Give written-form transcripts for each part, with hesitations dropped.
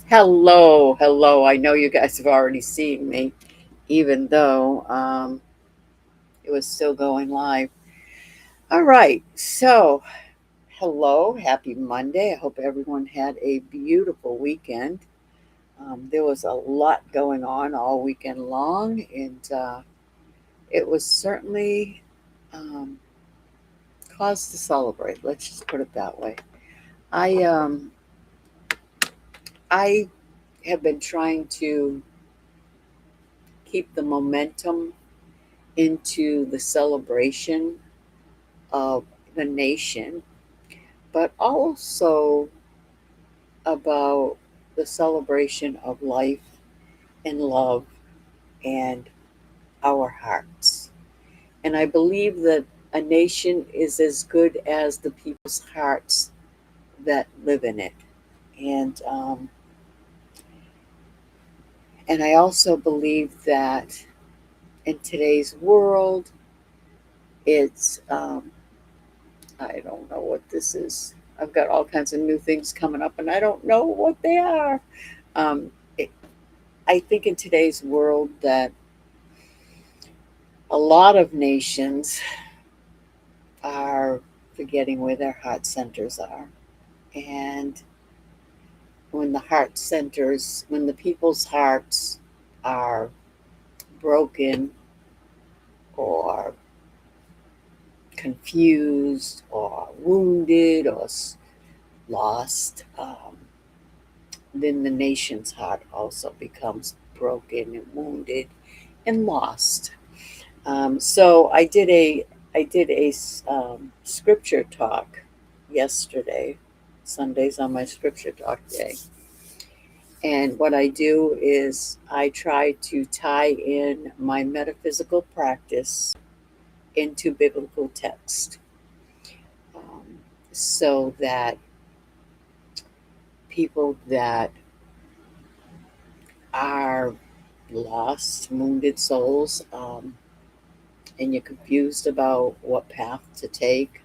Hello, hello. I know you guys have already seen me, even though it was still going live. All right, so hello, happy Monday. I hope everyone had a beautiful weekend. There was a lot going on all weekend long, and it was certainly um, cause to celebrate. Let's just put it that way. I I have been trying to keep the momentum into the celebration of the nation, but also about the celebration of life and love and our hearts. And I believe that a nation is as good as the people's hearts that live in it. And and I also believe that in today's world, it's I don't know what this is. I've got all kinds of new things coming up, and I don't know what they are. Um, it, I think in today's world that a lot of nations are forgetting where their heart centers are. And when the people's hearts are broken or confused or wounded or lost, then the nation's heart also becomes broken and wounded and lost. So I did a scripture talk yesterday. Sundays on my scripture talk day, and what I do is I try to tie in my metaphysical practice into biblical text, so that people that are lost, wounded souls, and you're confused about what path to take.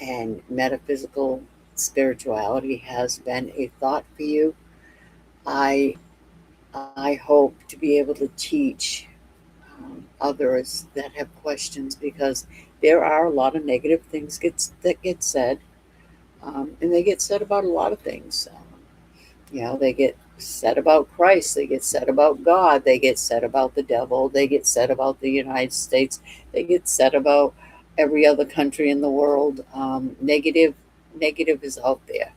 And metaphysical spirituality has been a thought for you, I hope to be able to teach others that have questions, because there are a lot of negative things that get said, and they get said about a lot of things. They get said about Christ, they get said about God, they get said about the devil, they get said about the United States, they get said about every other country in the world. Negative is out there.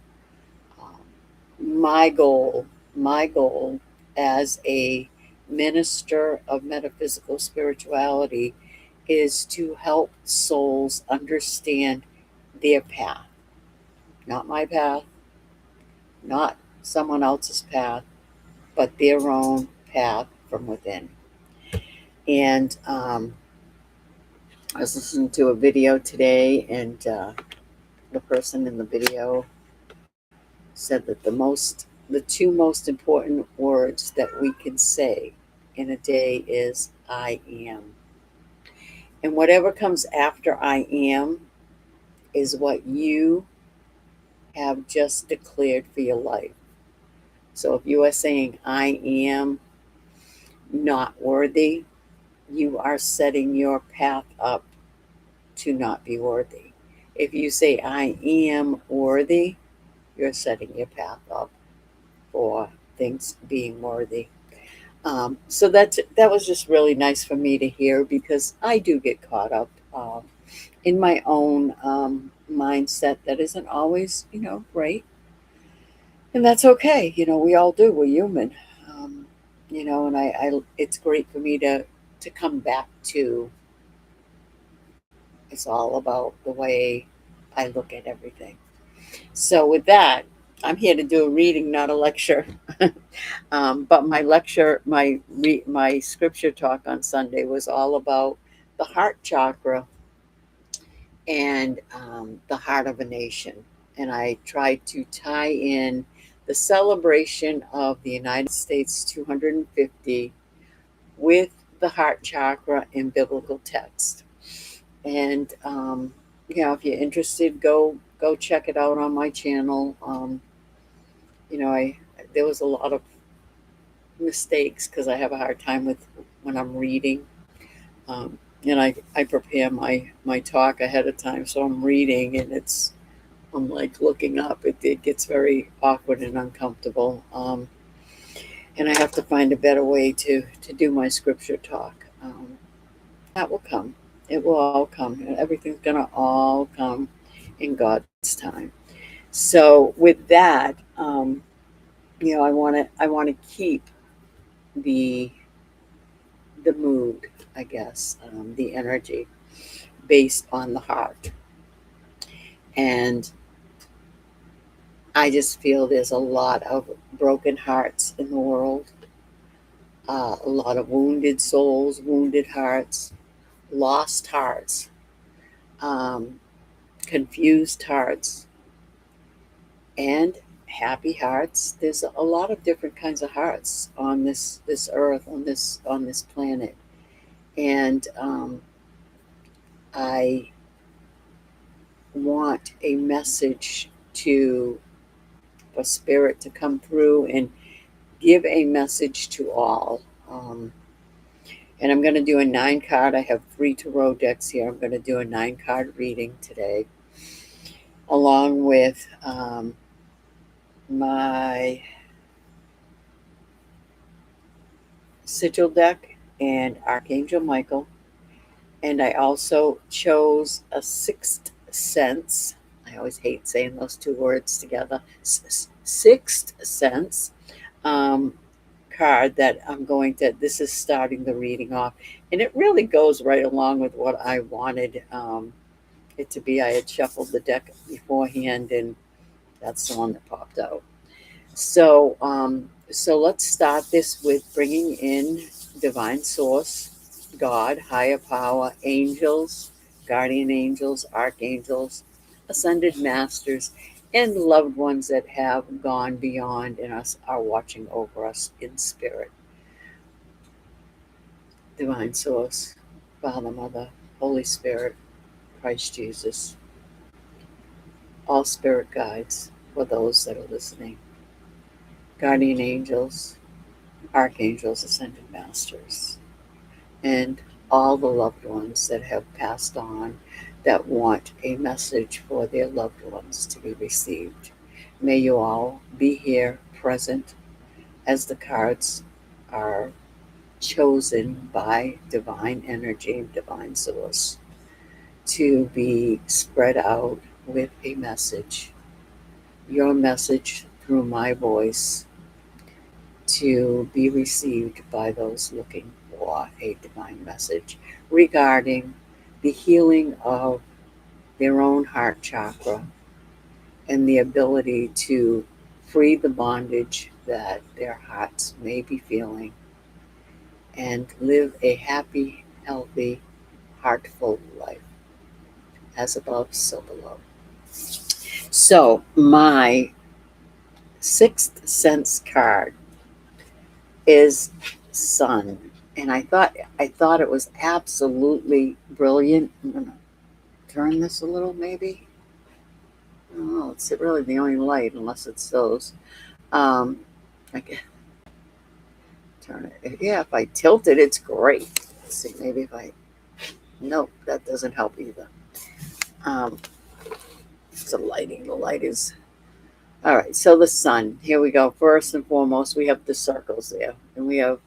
My goal, my goal as a minister of metaphysical spirituality is to help souls understand their path, not my path, not someone else's path, but their own path from within. And I was listening to a video today, and the person in the video said that the two most important words that we can say in a day is "I am," and whatever comes after "I am" is what you have just declared for your life. So if you are saying "I am not worthy," you are setting your path up to not be worthy. If you say "I am worthy," you're setting your path up for things being worthy. So that was just really nice for me to hear, because I do get caught up in my own mindset that isn't always, great, and that's okay. We all do. We're human. Um, and it's great for me to come back to. It's all about the way I look at everything. So with that, I'm here to do a reading, not a lecture. But my lecture, my scripture talk on Sunday was all about the heart chakra and the heart of a nation. And I tried to tie in the celebration of the United States 250 with the heart chakra in biblical text. And if you're interested, go check it out on my channel. You know, I there was a lot of mistakes because I have a hard time with when I'm reading. And I prepare my talk ahead of time, so I'm reading and I'm like looking up. It gets very awkward and uncomfortable. And I have to find a better way to do my scripture talk. That will come. It will all come. Everything's gonna all come in God's time. So with that, I want to keep the the mood, I guess, the energy based on the heart. And I just feel there's a lot of broken hearts in the world, a lot of wounded souls, wounded hearts, lost hearts, um, confused hearts, and happy hearts. There's a lot of different kinds of hearts on this earth, on this planet, and I want a message to for spirit to come through and give a message to all. And I'm going to do a 9 card. I have 3 tarot decks here. I'm going to do a 9 card reading today, along with my sigil deck and Archangel Michael. And I also chose a sixth sense. I always hate saying those 2 words together. Sixth sense um, card that this is starting the reading off. And it really goes right along with what I wanted it to be. I had shuffled the deck beforehand, and that's the one that popped out. So let's start this with bringing in divine source, God, higher power, angels, guardian angels, archangels, ascended masters, and loved ones that have gone beyond and are watching over us in spirit. Divine source, Father, Mother, Holy Spirit, Christ Jesus, all spirit guides for those that are listening, guardian angels, archangels, ascended masters, and all the loved ones that have passed on that want a message for their loved ones to be received. May you all be here present as the cards are chosen by divine energy, divine source, to be spread out with a message, your message through my voice, to be received by those looking for a divine message regarding the healing of their own heart chakra and the ability to free the bondage that their hearts may be feeling and live a happy, healthy, heartful life. As above, so below. So, my sixth sense card is Sun. And I thought it was absolutely brilliant. I'm gonna turn this a little, maybe. Oh, it's really the only light, unless it's those. I can turn it. Yeah, if I tilt it, it's great. Let's see, maybe if I. Nope, that doesn't help either. Um, it's a lighting. The light is. All right, so the sun. Here we go. First and foremost, we have the circles there, and we have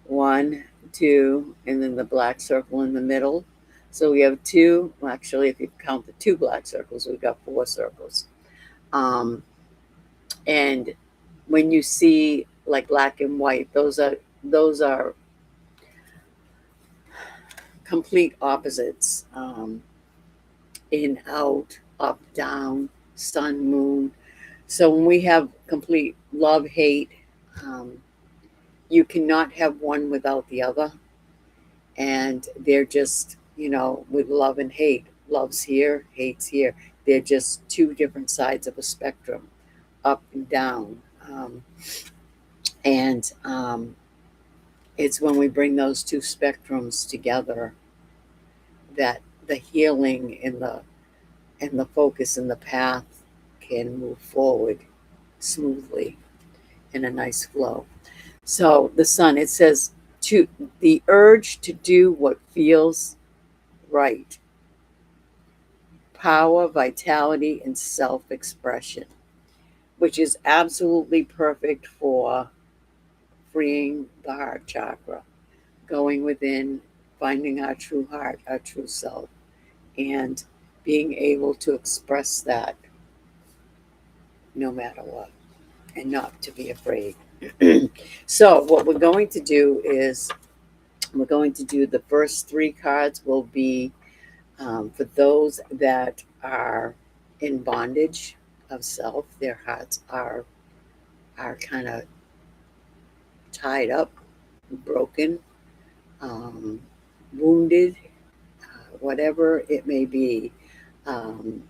1, 2, and then the black circle in the middle. So we have 2. Well, actually, if you count the 2 black circles, we've got 4 circles. And when you see like black and white, those are complete opposites. In, out, up, down, sun, moon. So when we have complete love, hate, um, you cannot have one without the other. And they're just, with love and hate. Love's here, hate's here. They're just 2 different sides of a spectrum, up and down. And it's when we bring those 2 spectrums together that the healing and the focus and the path can move forward smoothly. in a nice flow. So the sun, it says, to the urge to do what feels right, power, vitality, and self-expression, which is absolutely perfect for freeing the heart chakra, going within, finding our true heart, our true self, and being able to express that no matter what, and not to be afraid. So what we're going to do is we're going to do the first three cards will be for those that are in bondage of self. Their hearts are kind of tied up, broken, um, wounded, whatever it may be, um,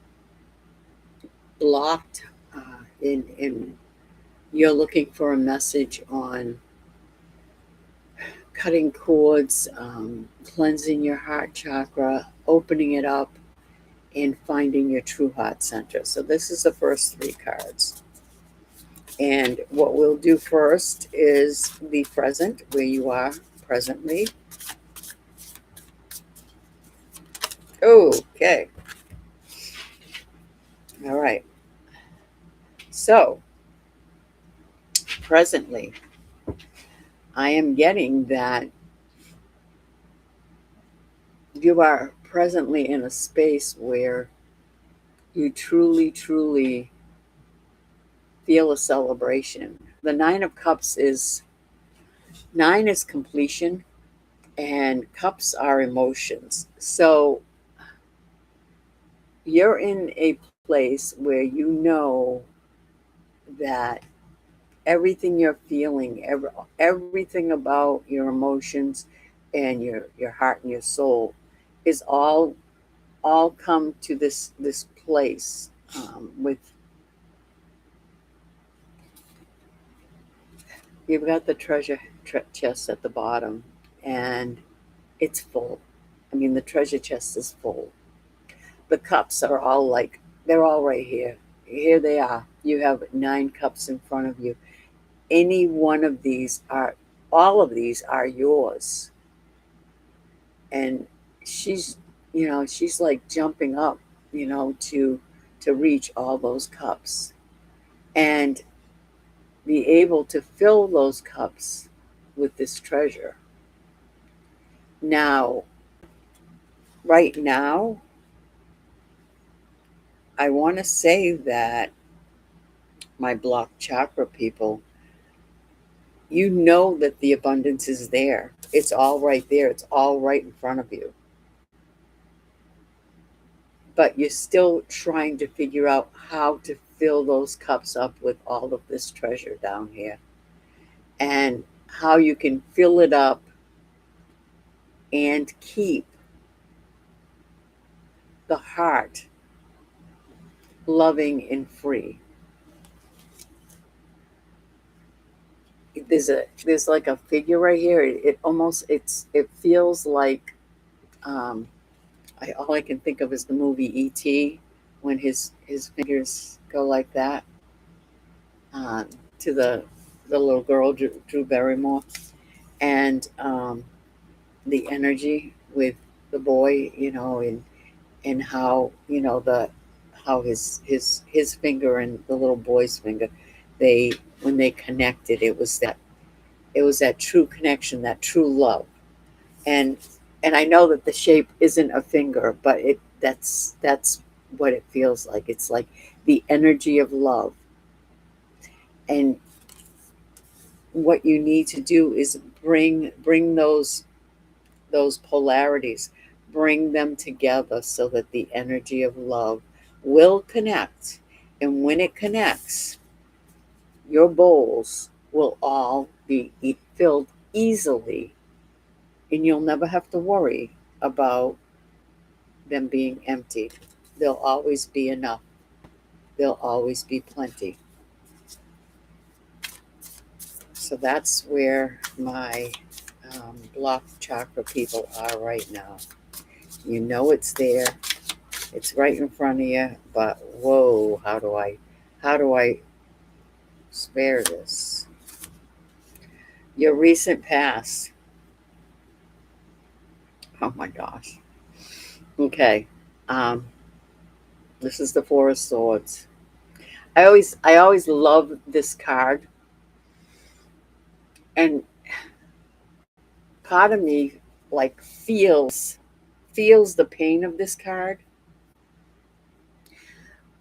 blocked. In you're looking for a message on cutting cords, cleansing your heart chakra, opening it up, and finding your true heart center. So this is the first three cards. And what we'll do first is the present, where you are presently. Okay. All right. So presently, I am getting that you are presently in a space where you truly, truly feel a celebration. The Nine of Cups is nine is completion, and cups are emotions. So you're in a place where you know that everything you're feeling, everything about your emotions and your heart and your soul is all come to this place with you've got the treasure chest at the bottom, and it's full. I mean, the treasure chest is full. The cups are all like they're all right here. Here they are. You have nine cups in front of you. Any one of these are all of these are yours. And she's she's like jumping up, to reach all those cups and be able to fill those cups with this treasure. Now, right now, I want to say that my blocked chakra people, you know that the abundance is there. It's all right there. It's all right in front of you. But you're still trying to figure out how to fill those cups up with all of this treasure down here and how you can fill it up and keep the heart loving and free. There's like a figure right here. It feels like um, all I can think of is the movie E.T. when his fingers go like that uh, to the little girl Drew Barrymore, and the energy with the boy, and how the how his finger and the little boy's finger, they when they connected, it was that true connection, that true love, and I know that the shape isn't a finger, but that's what it feels like. It's like the energy of love, and what you need to do is bring those polarities, bring them together so that the energy of love will connect. And when it connects, your bowls will all be filled easily, and you'll never have to worry about them being empty. There'll always be enough, there'll always be plenty. So that's where my blocked chakra people are right now. You know it's there. It's right in front of you, but whoa, how do I spare this? Your recent past. Oh my gosh. Okay. Um, this is the Four of Swords. I always love this card, and part of me like feels the pain of this card,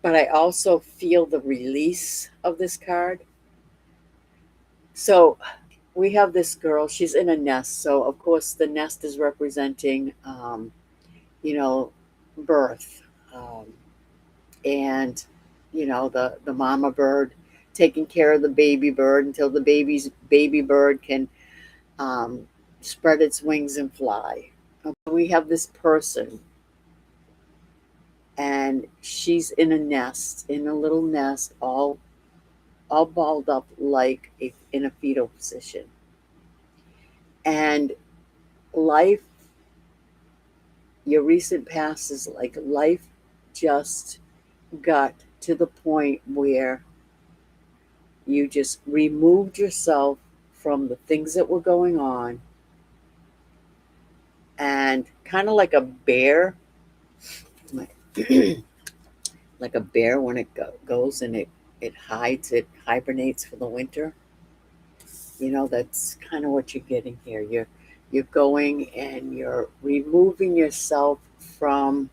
but I also feel the release of this card. So we have this girl, she's in a nest. So, of course, the nest is representing, you know, birth. And, the mama bird taking care of the baby bird until the baby bird can um, spread its wings and fly. We have this person, and she's in a nest, in a little nest, all balled up like in a fetal position. And life, your recent past is like life just got to the point where you just removed yourself from the things that were going on, and kind of like a bear, like a bear when it goes and it hides, it hibernates for the winter. That's kind of what you're getting here. You're going and you're removing yourself from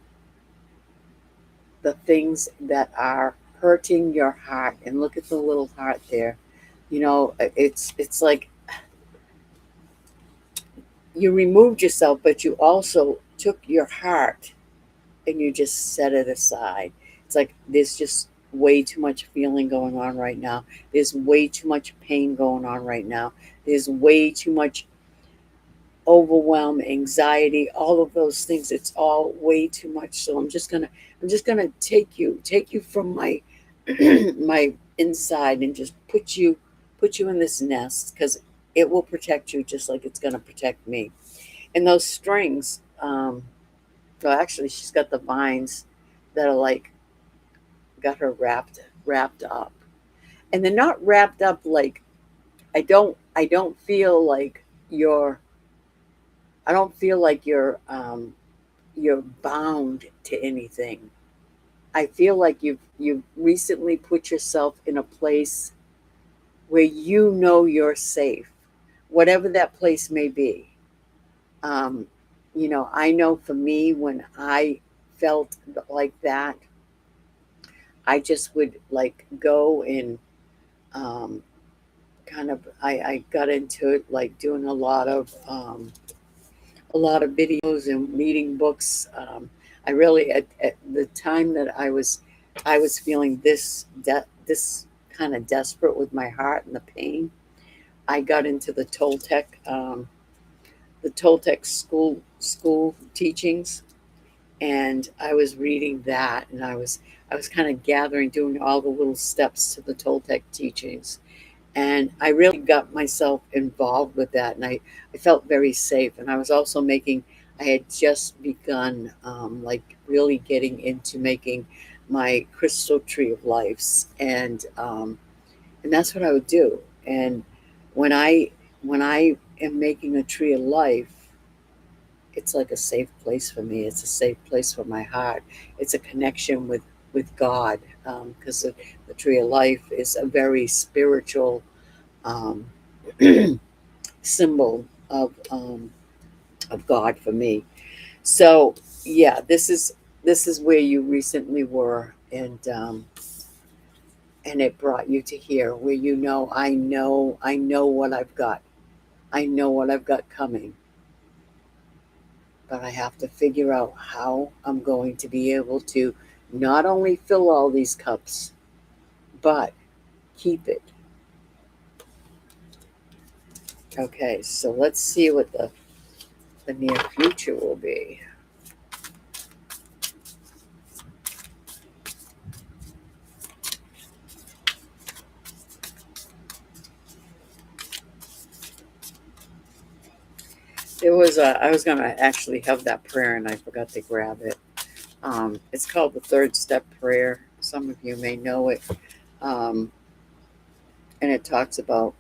the things that are hurting your heart. And look at the little heart there. It's like you removed yourself, but you also took your heart and you just set it aside. It's like there's just way too much feeling going on right now. There's way too much pain going on right now. There's way too much overwhelm, anxiety, all of those things. It's all way too much. So I'm just gonna take you from my my inside and just put you in this nest, because it will protect you just like it's gonna protect me. And those strings, well, actually, she's got the vines that are like got her wrapped up, and they're not wrapped up like I don't feel like you're I don't feel like you're bound to anything. I feel like you've recently put yourself in a place where you know you're safe, whatever that place may be. Um, I know for me, when I felt like that, I just would like go and um, kind of I got into it like doing a lot of videos and reading books. I really at the time that I was feeling this kind of desperate with my heart and the pain. I got into the Toltec school teachings, and I was reading that, and I was kind of gathering, doing all the little steps to the Toltec teachings, and I really got myself involved with that, and I felt very safe. And I had just begun, like really getting into making my crystal tree of lives, and that's what I would do. And when I am making a tree of life, it's like a safe place for me. It's a safe place for my heart. It's a connection with God, because the tree of life is a very spiritual um, symbol of God for me. So yeah, this is where you recently were, and it brought you to here, where I know what I've got. I know what I've got coming, but I have to figure out how I'm going to be able to not only fill all these cups, but keep it. Okay, so let's see what the near future will be. I was gonna actually have that prayer and I forgot to grab it. It's called the third step prayer. Some of you may know it. Um, and it talks about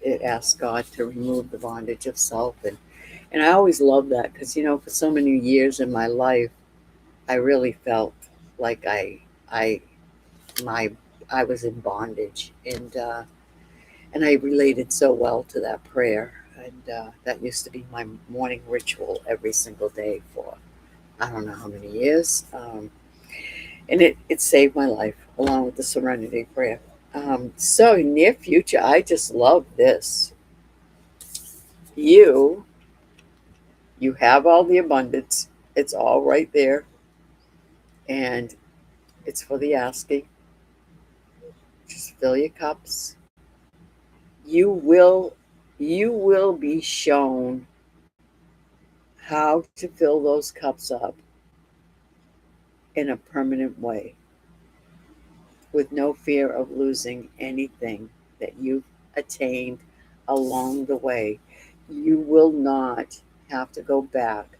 it asks God to remove the bondage of self. And I always love that because, for so many years in my life, I really felt like I, my, I was in bondage. And I related so well to that prayer. And that used to be my morning ritual every single day for I don't know how many years. And it saved my life along with the serenity prayer. So, near future, I just love this. You, you have all the abundance. It's all right there. And it's for the asking. Just fill your cups. You will, you will be shown how to fill those cups up in a permanent way with no fear of losing anything that you've attained along the way. You will not have to go back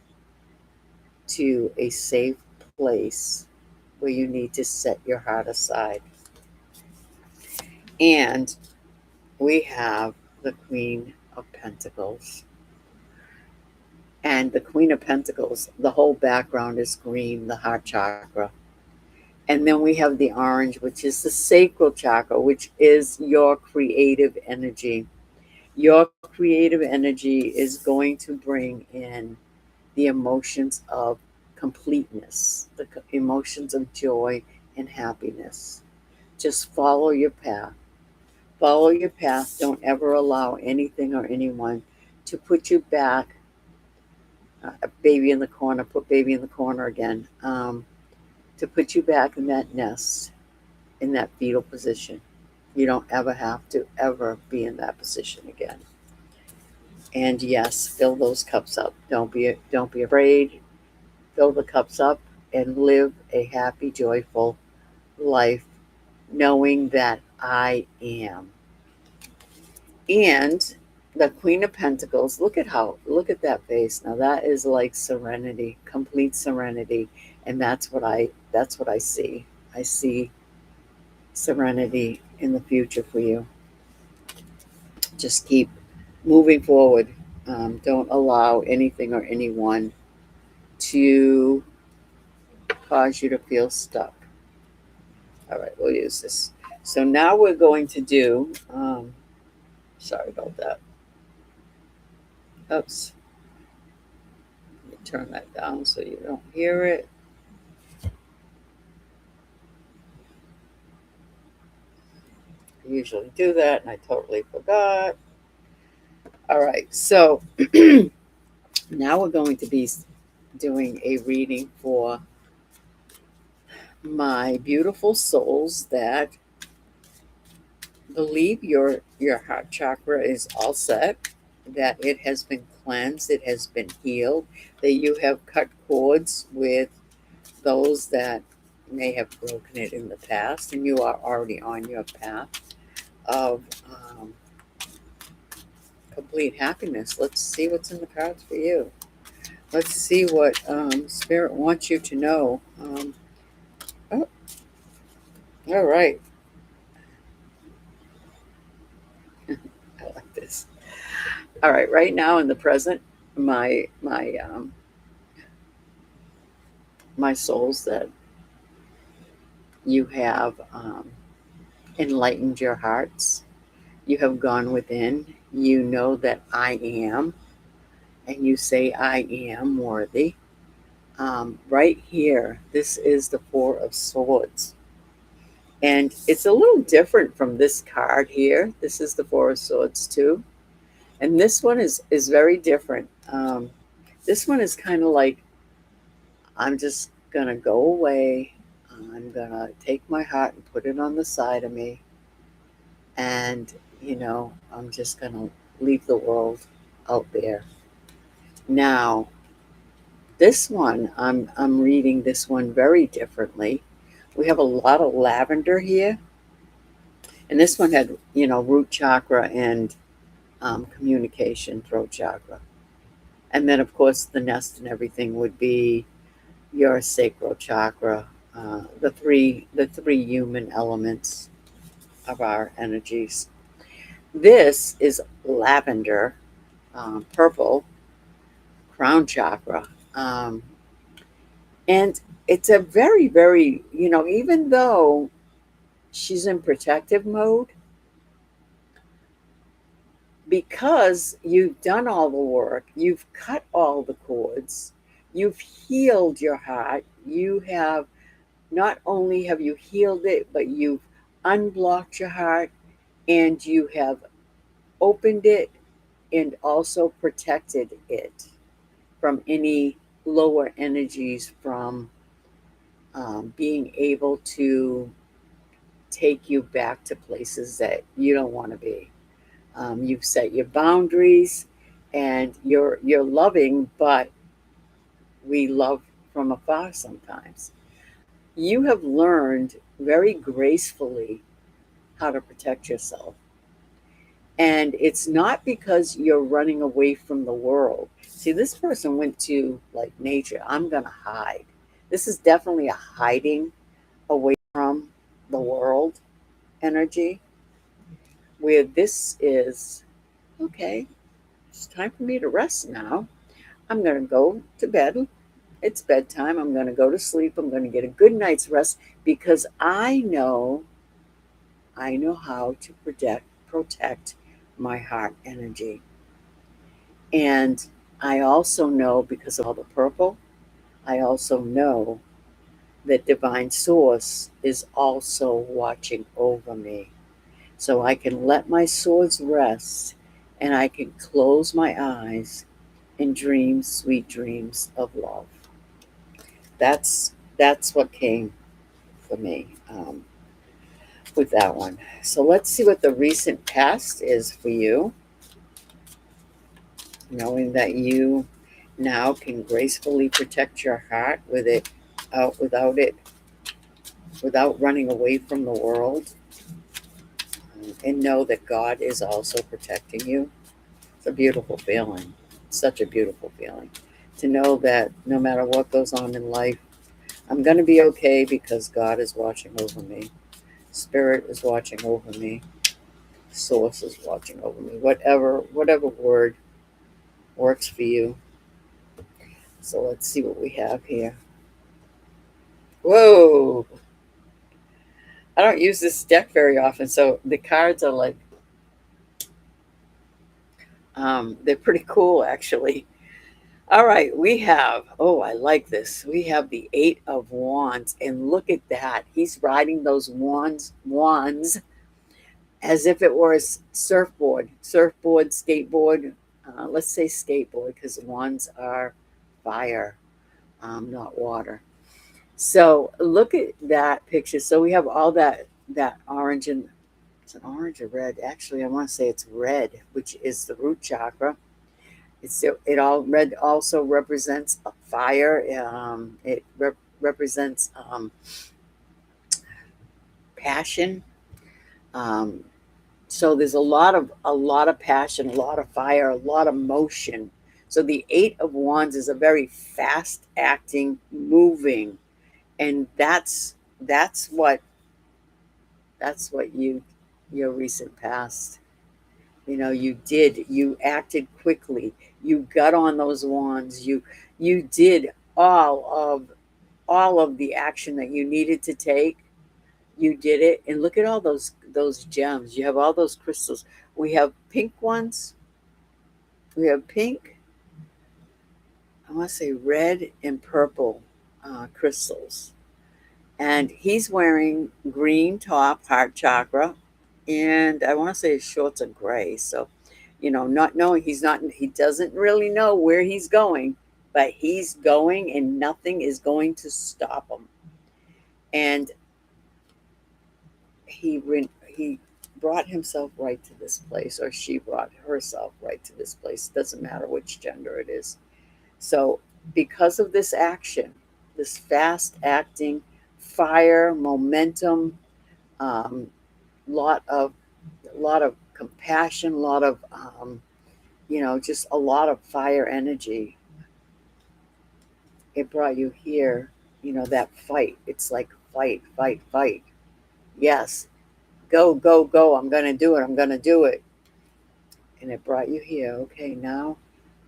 to a safe place where you need to set your heart aside. And we have the Queen of Pentacles. And the Queen of Pentacles, the whole background is green, the heart chakra. And then we have the orange, which is the sacral chakra, which is your creative energy. Your creative energy is going to bring in the emotions of completeness, the emotions of joy and happiness. Just follow your path. Follow your path. Don't ever allow anything or anyone to put you back. Baby in the corner, put baby in the corner again. To put you back in that nest, in that fetal position. You don't ever have to ever be in that position again. And yes, fill those cups up. Don't be afraid. Fill the cups up and live a happy, joyful life, knowing that I am. And the Queen of Pentacles, look at that face. Now that is like serenity, complete serenity. And that's what I see. I see serenity in the future for you. Just keep moving forward. Don't allow anything or anyone to cause you to feel stuck. All right, we'll use this. So now we're going to do, sorry about that. Oops. Let me turn that down so you don't hear it. I usually do that and I totally forgot. All right, so now we're going to be doing a reading for my beautiful souls that believe your heart chakra is all set, that it has been cleansed, it has been healed, that you have cut cords with those that may have broken it in the past, and you are already on your path of complete happiness. Let's see what's in the cards for you. Let's see what Spirit wants you to know. Oh, all right. I like this. All right, right now in the present, my souls that you have enlightened your hearts. You have gone within. You know that I am, and you say, I am worthy. Right here, this is the Four of Swords. And it's a little different from this card here. This is the Four of Swords too. And this one is very different. This one is kind of like, I'm just going to go away. I'm going to take my heart and put it on the side of me. And, I'm just going to leave the world out there. Now, this one, I'm reading this one very differently. We have a lot of lavender here. And this one had, root chakra and communication, throat chakra. And then, of course, the nest and everything would be your sacral chakra, the three human elements of our energies. This is lavender, purple crown chakra. Um, and it's a very, very, even though she's in protective mode, because you've done all the work, you've cut all the cords, you've healed your heart, you have not only have you healed it, but you've unblocked your heart and you have opened it and also protected it from any lower energies, from being able to take you back to places that you don't want to be. You've set your boundaries, and you're loving, but we love from afar sometimes. You have learned very gracefully how to protect yourself. And it's not because you're running away from the world. See, this person went to like nature. I'm going to hide. This is definitely a hiding away from the world energy, where this is okay, it's time for me to rest now. I'm going to go to bed. It's bedtime. I'm going to go to sleep. I'm going to get a good night's rest because I know how to protect my heart energy. And I also know, because of all the purple, I also know that divine source is also watching over me. So I can let my swords rest and I can close my eyes and dream sweet dreams of love. That's what came for me with that one. So let's see what the recent past is for you, knowing that you now can gracefully protect your heart with it out without running away from the world, and know that God is also protecting you. It's a beautiful feeling. Such a beautiful feeling to know that no matter what goes on in life, I'm going to be okay because God is watching over me. Spirit is watching over me. Source is watching over me. Whatever word works for you. So let's see what we have here. Whoa! I don't use this deck very often, so the cards are like, they're pretty cool actually. All right, we have, oh, I like this. We have the Eight of Wands, and look at that. He's riding those wands as if it were a surfboard, skateboard. Let's say skateboard because wands are fire, not water. So look at that picture. So we have all that orange, and it's an orange or red. Actually, I want to say it's red, which is the root chakra. It all red also represents a fire. It represents passion. Um, so there's a lot of passion, a lot of fire, a lot of motion. So the Eight of Wands is a very fast acting, moving, and that's what your recent past. You acted quickly, you got on those wands, you did all of the action that you needed to take. You did it, and look at all those gems. You have all those crystals. We have pink ones, we have pink, I want to say red and purple crystals. And he's wearing green top, heart chakra, and I want to say his shorts are gray. So, not knowing, he doesn't really know where he's going, but he's going, and nothing is going to stop him. And he brought himself right to this place, or she brought herself right to this place. Doesn't matter which gender it is. So, because of this action, this fast acting, fire, momentum, um, lot of lot of compassion, a lot of just a lot of fire energy. It brought you here. That fight. It's like fight, fight, fight. Yes, go, go, go. I'm gonna do it. I'm gonna do it. and it brought you here. Okay, now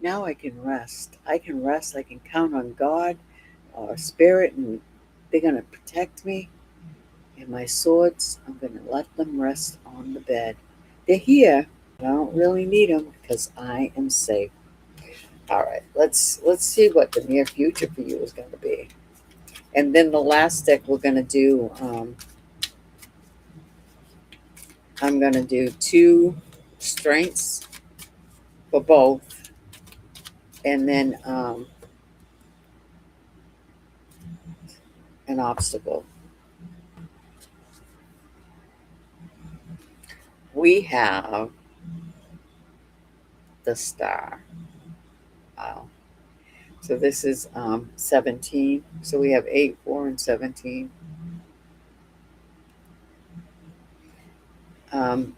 I can rest. I can rest. I can count on God or Spirit, and they're going to protect me. And my swords, I'm going to let them rest on the bed. They're here. I don't really need them because I am safe. All right, let's see what the near future for you is going to be. And then the last deck we're going to do, I'm going to do 2 strengths for both, and then an obstacle. We have the Star. Wow. So this is 17. So we have 8, 4, and 17. Um,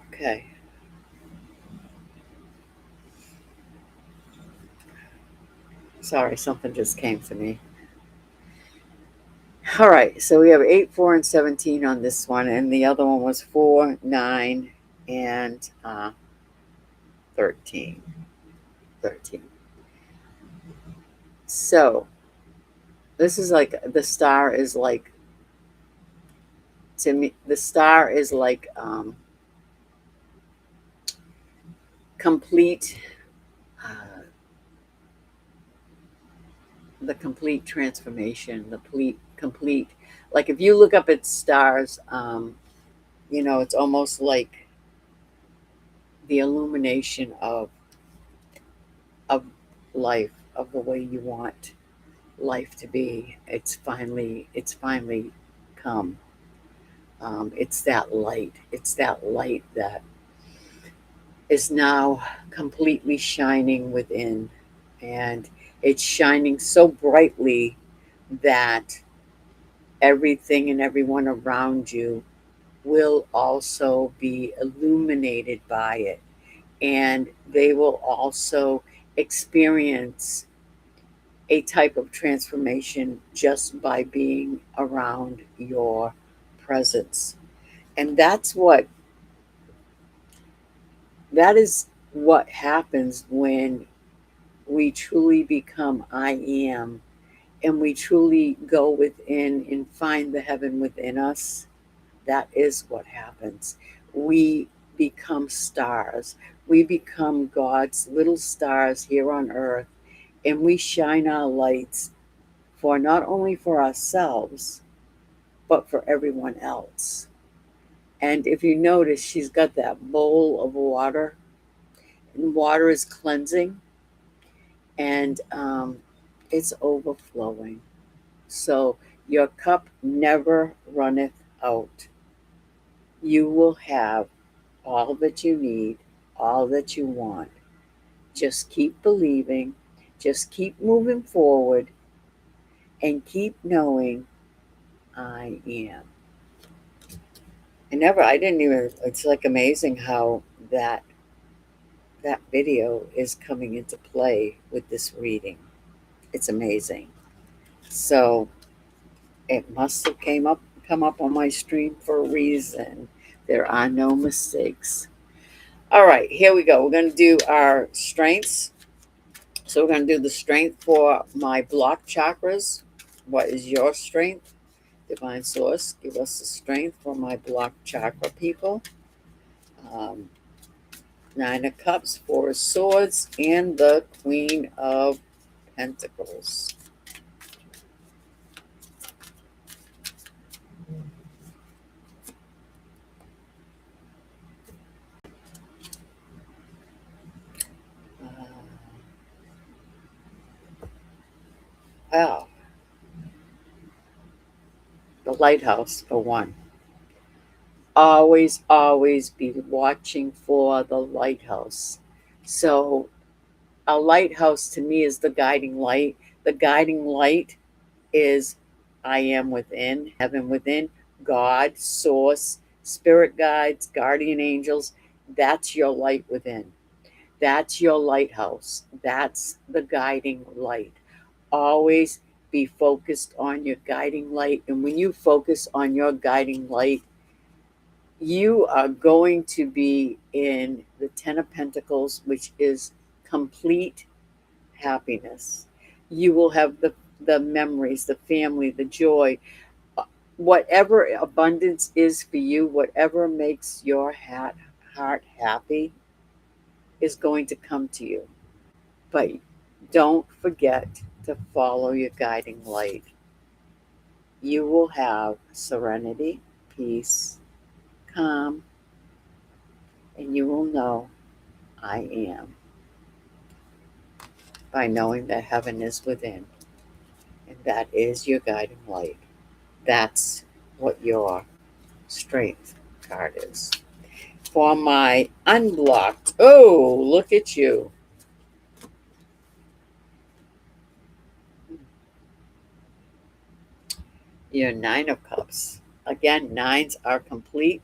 okay. Sorry, something just came to me. All right. So we have 8, 4, and 17 on this one. And the other one was 4, 9, and 13. 13. So this is like the Star is like, to me, the Star is like complete, uh, the complete transformation, the complete, like if you look up at stars, it's almost like the illumination of life, of the way you want life to be. It's finally come. It's that light. It's that light that is now completely shining within, and it's shining so brightly that everything and everyone around you will also be illuminated by it, and they will also experience a type of transformation just by being around your presence. And that is what happens when we truly become I am, and we truly go within and find the heaven within us. That is what happens. We become stars. We become God's little stars here on earth, and we shine our lights for not only for ourselves, but for everyone else. And if you notice, she's got that bowl of water, and water is cleansing, and it's overflowing. So your cup never runneth out. You will have all that you need, all that you want. Just keep believing, just keep moving forward, and keep knowing I am. I didn't even, it's like amazing how that video is coming into play with this reading. It's amazing. So it must have come up on my stream for a reason. There are no mistakes. All right, here we go. We're going to do our strengths. So we're going to do the strength for my block chakras. What is your strength? Divine Source, give us the strength for my block chakra people. Um, 9 of Cups, 4 of Swords, and the Queen of Pentacles. Uh, wow. The lighthouse, for one. Always be watching for the lighthouse. So, a lighthouse to me is the guiding light. The guiding light is I am within, heaven within, God, source, spirit guides, guardian angels. That's your light within. That's your lighthouse. That's the guiding light. Always be focused on your guiding light. And when you focus on your guiding light, You are going to be in the Ten of Pentacles, which is complete happiness. You will have the memories, the family, the joy, whatever abundance is for you, whatever makes your heart happy is going to come to you. But don't forget to follow your guiding light. You will have serenity, peace, calm, and you will know I am by knowing that heaven is within, and that is your guiding light. That's what your strength card is. For my unblocked, oh, look at you. Your Nine of Cups. Again, nines are complete,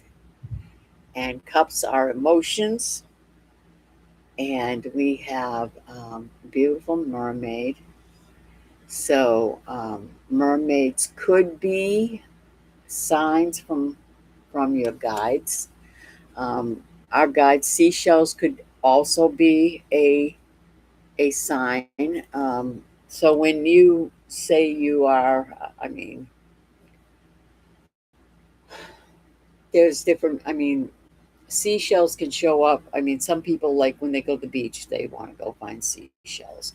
and cups are emotions. And we have beautiful mermaid. So mermaids could be signs from your guides. Um, our guides, seashells could also be a sign. So when you say you are, I mean, there's different. I mean, seashells can show up. I mean, some people like when they go to the beach, they want to go find seashells.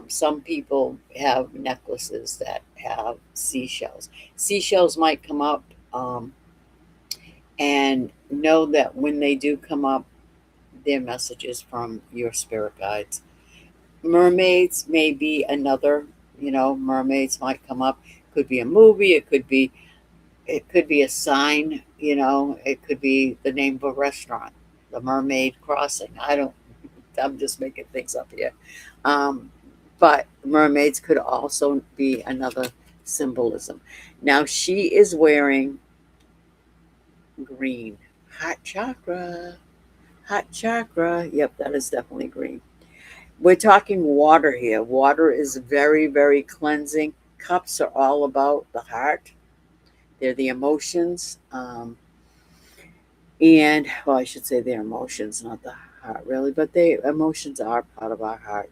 Some people have necklaces that have seashells. Seashells might come up, and know that when they do come up, they're messages from your spirit guides. Mermaids may be another. Mermaids might come up. Could be a movie. It could be a sign. It could be the name of a restaurant, the Mermaid Crossing. I don't. I'm just making things up here. Um, but mermaids could also be another symbolism. Now she is wearing green. Hot chakra. Hot chakra. Yep, that is definitely green. We're talking water here. Water is very, very cleansing. Cups are all about the heart. They're the emotions. And, well, I should say they're emotions, not the heart, really. But emotions are part of our heart.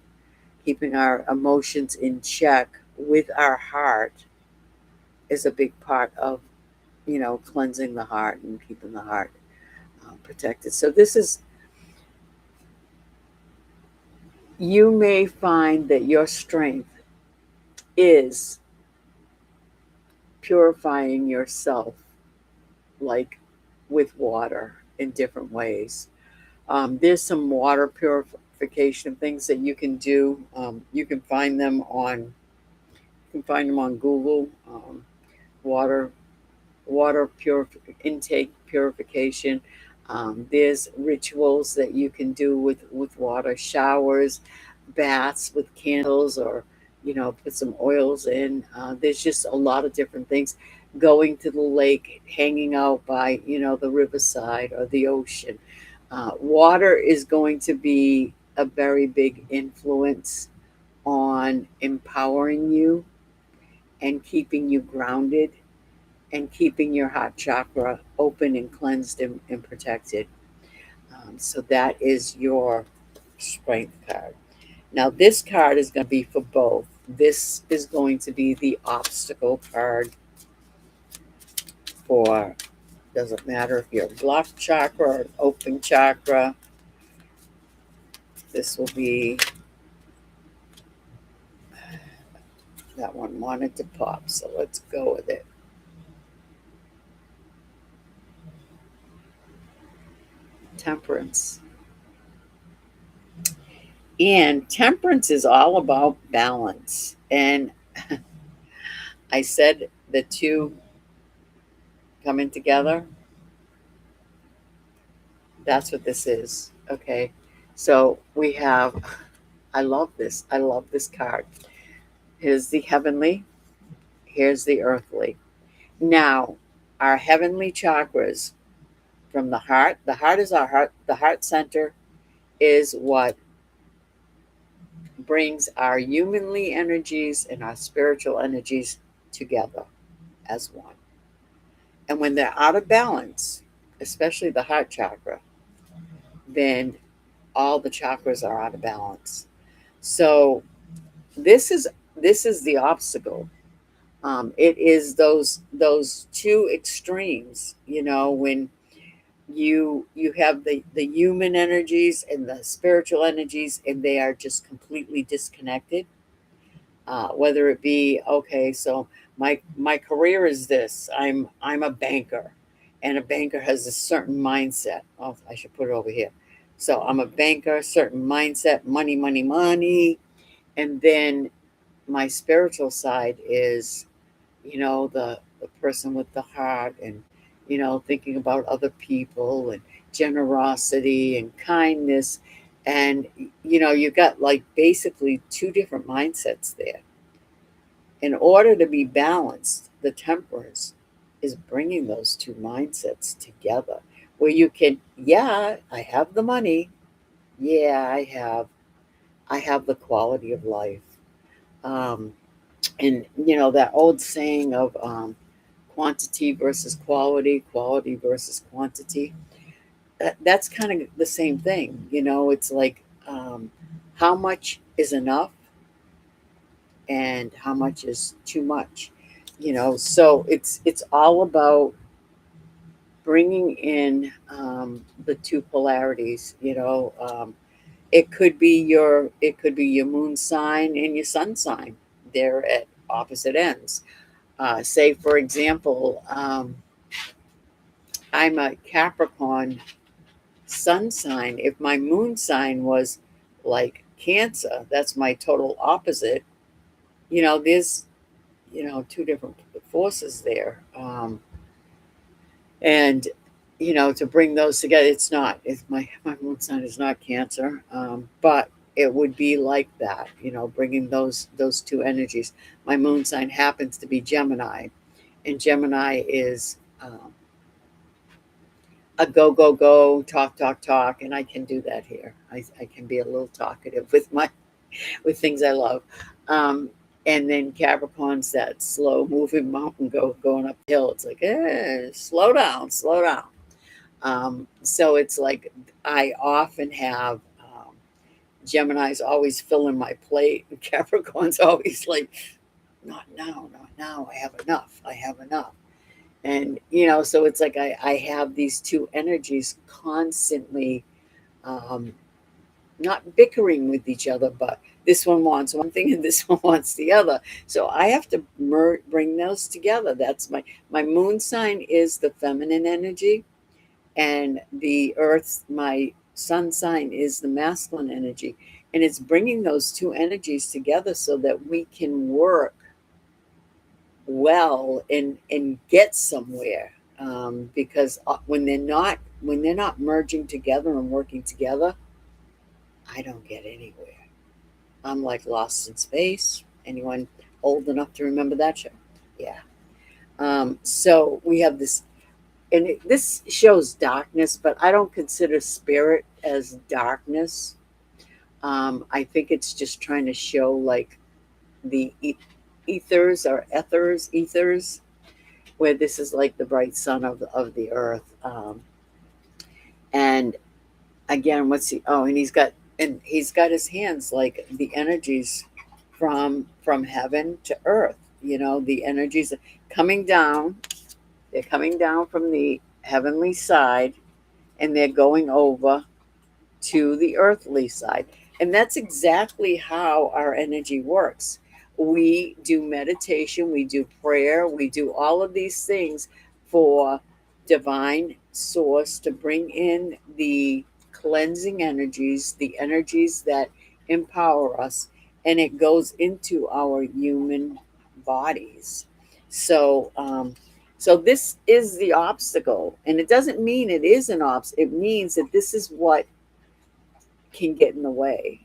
Keeping our emotions in check with our heart is a big part of cleansing the heart and keeping the heart protected. So this is, you may find that your strength is purifying yourself, like with water in different ways. There's some water purification things that you can do. You can find them on Google. Water intake purification. There's rituals that you can do with water, showers, baths with candles, or put some oils in. There's just a lot of different things. Going to the lake, hanging out by the riverside or the ocean. Water is going to be a very big influence on empowering you and keeping you grounded and keeping your heart chakra open and cleansed and protected. So that is your strength card. Now, this card is going to be for both. This is going to be the obstacle card for, doesn't matter if you're blocked chakra or open chakra. This will be, that one wanted to pop, so let's go with it. Temperance. And temperance is all about balance. And I said the two coming together. That's what this is. Okay. So we have, I love this. I love this card. Here's the heavenly, here's the earthly. Now, our heavenly chakras from the heart is our heart, the heart center is what brings our humanly energies and our spiritual energies together as one. And when they're out of balance, especially the heart chakra, then all the chakras are out of balance. So this is this is the obstacle. It is those two extremes. You know, when you have the human energies and the spiritual energies, and they are just completely disconnected. Whether it be, okay, so my career is this. I'm a banker, and a banker has a certain mindset. Oh, I should put it over here. So I'm a banker, certain mindset, money, money, money, and then my spiritual side is, the person with the heart, and thinking about other people, and generosity and kindness. And you've got like basically two different mindsets there. In order to be balanced, the temperance is bringing those two mindsets together, where you can, yeah, I have the money, yeah, I have the quality of life. um, and that old saying of quantity versus quality, quality versus quantity. That's kind of the same thing. It's like, how much is enough and how much is too much. So it's all about bringing in the two polarities. It could be your moon sign and your sun sign. They're at opposite ends. Say, for example, I'm a Capricorn sun sign. If my moon sign was like Cancer, that's my total opposite. There's two different forces there. And to bring those together, it's my moon sign is not Cancer. But it would be like that, bringing those two energies. My moon sign happens to be Gemini, and Gemini is a go go go, talk talk talk, and I can do that here. I can be a little talkative with things I love. Um, and then Capricorn's that slow moving mountain going uphill. It's like, slow down, slow down. So it's like I often have Gemini's always filling my plate, and Capricorn's always like, not now, not now. I have enough. I have enough. And so it's like I have these two energies constantly, um, not bickering with each other, but this one wants one thing and this one wants the other. So I have to bring those together. That's my moon sign is the feminine energy, and the earth, my sun sign, is the masculine energy. And it's bringing those two energies together so that we can work well and get somewhere. Because when they're not merging together and working together, I don't get anywhere. I'm like Lost in Space. Anyone old enough to remember that show? Yeah. So we have this, and this shows darkness, but I don't consider spirit as darkness. I think it's just trying to show like the ethers or ethers, where this is like the bright sun of the earth. And again, what's he? Oh, and he's got his hands like the energies from heaven to earth. The energies coming down. They're coming down from the heavenly side, and they're going over to the earthly side. And that's exactly how our energy works. We do meditation, we do prayer, we do all of these things for divine source to bring in the cleansing energies, the energies that empower us, and it goes into our human bodies. So this is the obstacle, and it doesn't mean it is an obstacle. It means that this is what can get in the way.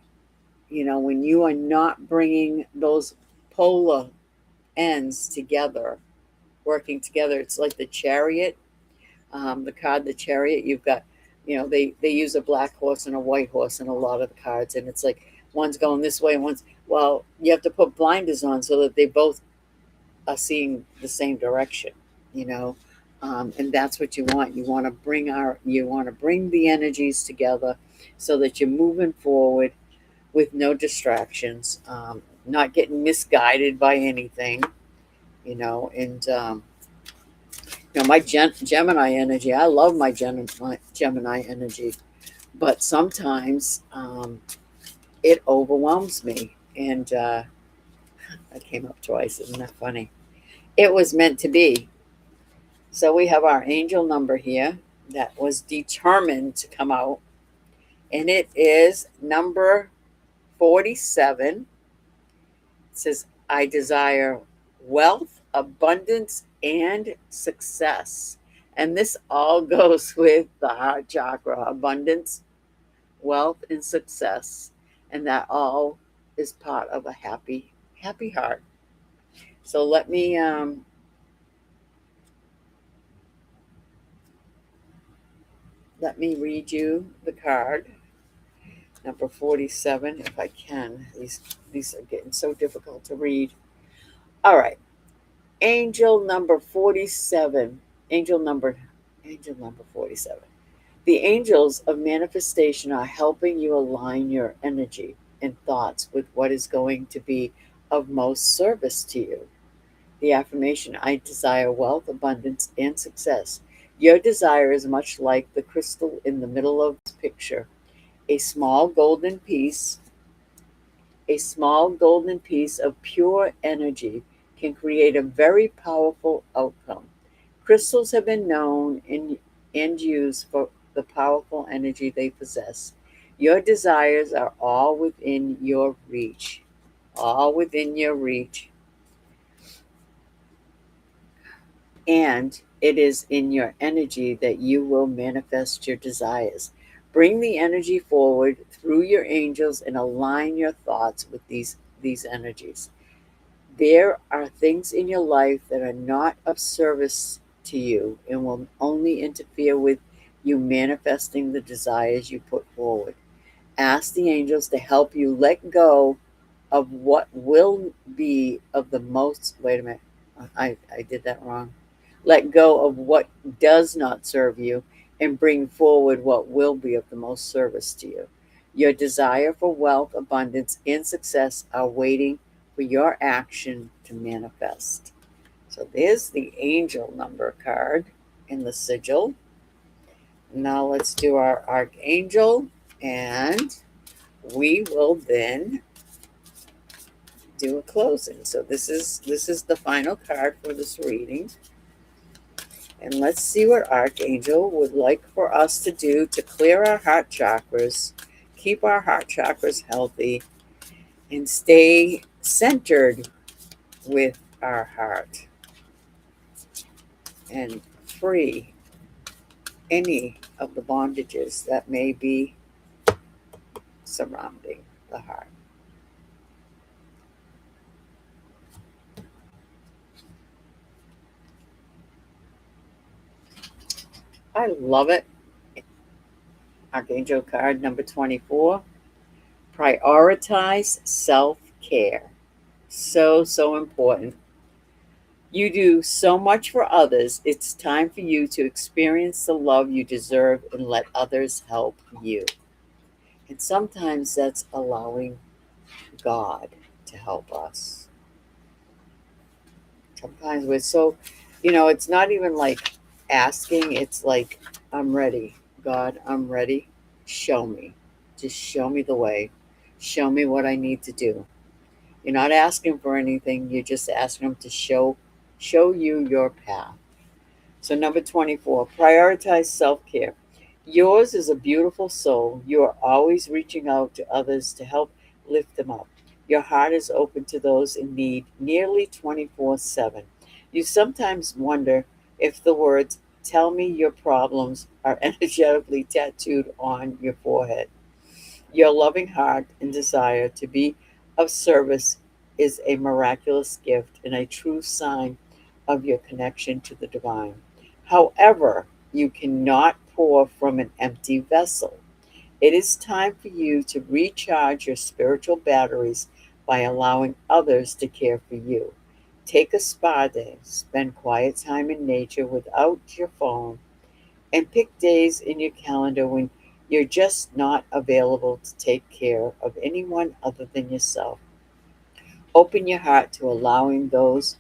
When you are not bringing those polar ends together, working together, it's like the chariot, the card, the chariot. You've got, they use a black horse and a white horse in a lot of the cards, and it's like one's going this way and well, you have to put blinders on so that they both are seeing the same direction, you know. And that's what you want. You want to bring the energies together so that you're moving forward with no distractions, not getting misguided by anything, and my Gemini energy. I love my Gemini energy, but sometimes it overwhelms me, and that came up twice. Isn't that funny? It was meant to be. So we have our angel number here that was determined to come out, and it is number 47. It says, I desire wealth, abundance, and success. And this all goes with the heart chakra: abundance, wealth, and success. And that all is part of a happy heart. So let me read you the card, number 47, if I can. These are getting so difficult to read. All right. Angel number 47. Angel number 47. The angels of manifestation are helping you align your energy and thoughts with what is going to be of most service to you. The affirmation: I desire wealth, abundance, and success. Your desire is much like the crystal in the middle of this picture. A small golden piece, a small golden piece of pure energy can create a very powerful outcome. Crystals have been known and used for the powerful energy they possess. Your desires are all within your reach. All within your reach. And it is in your energy that you will manifest your desires. Bring the energy forward through your angels and align your thoughts with these energies. There are things in your life that are not of service to you and will only interfere with you manifesting the desires you put forward. Ask the angels to help you let go of what will be of the most. Wait a minute. I did that wrong. Let go of what does not serve you and bring forward what will be of the most service to you. Your desire for wealth, abundance, and success are waiting for your action to manifest. So there's the angel number card in the sigil. Now let's do our archangel, and we will then do a closing. So this is the final card for this reading. And let's see what Archangel would like for us to do to clear our heart chakras, keep our heart chakras healthy, and stay centered with our heart and free any of the bondages that may be surrounding the heart. I love it. Archangel card number 24. Prioritize self-care. So important. You do so much for others. It's time for you to experience the love you deserve and let others help you. And sometimes that's allowing God to help us. Sometimes we're so, it's not even like asking, it's like, I'm ready. God, I'm ready. Show me. Just show me the way. Show me what I need to do. You're not asking for anything, you're just asking him to show you your path. So number 24, prioritize self-care. Yours is a beautiful soul. You are always reaching out to others to help lift them up. Your heart is open to those in need nearly 24/7. You sometimes wonder if the words, tell me your problems, are energetically tattooed on your forehead. Your loving heart and desire to be of service is a miraculous gift and a true sign of your connection to the divine. However, you cannot pour from an empty vessel. It is time for you to recharge your spiritual batteries by allowing others to care for you. Take a spa day, spend quiet time in nature without your phone, and pick days in your calendar when you're just not available to take care of anyone other than yourself. Open your heart to allowing those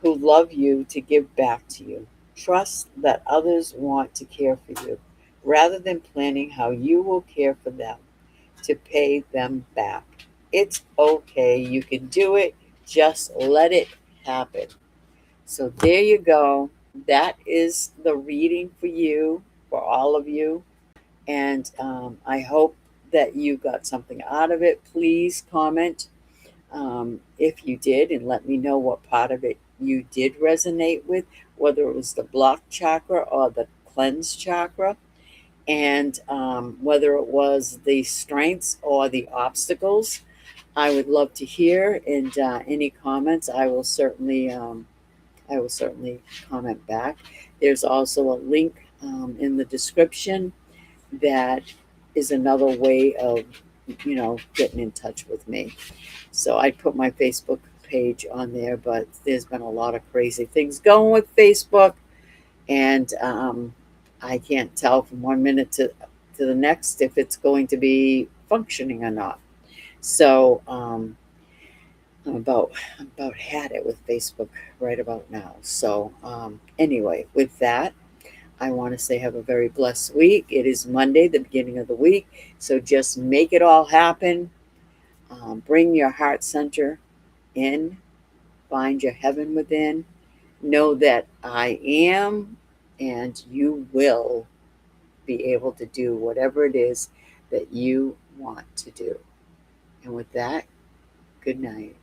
who love you to give back to you. Trust that others want to care for you rather than planning how you will care for them to pay them back. It's okay. You can do it. Just let it happen. So there you go. That is the reading for you, for all of you. And I hope that you got something out of it. Please comment if you did, and let me know what part of it you did resonate with, whether it was the block chakra or the cleanse chakra, and whether it was the strengths or the obstacles. I would love to hear, and any comments, I will certainly comment back. There's also a link in the description that is another way of, getting in touch with me. So I put my Facebook page on there, but there's been a lot of crazy things going with Facebook, and I can't tell from one minute to the next if it's going to be functioning or not. So I'm about had it with Facebook right about now. So anyway, with that, I want to say have a very blessed week. It is Monday, the beginning of the week, so just make it all happen. Bring your heart center in, find your heaven within. Know that I am, and you will be able to do whatever it is that you want to do. And with that, good night.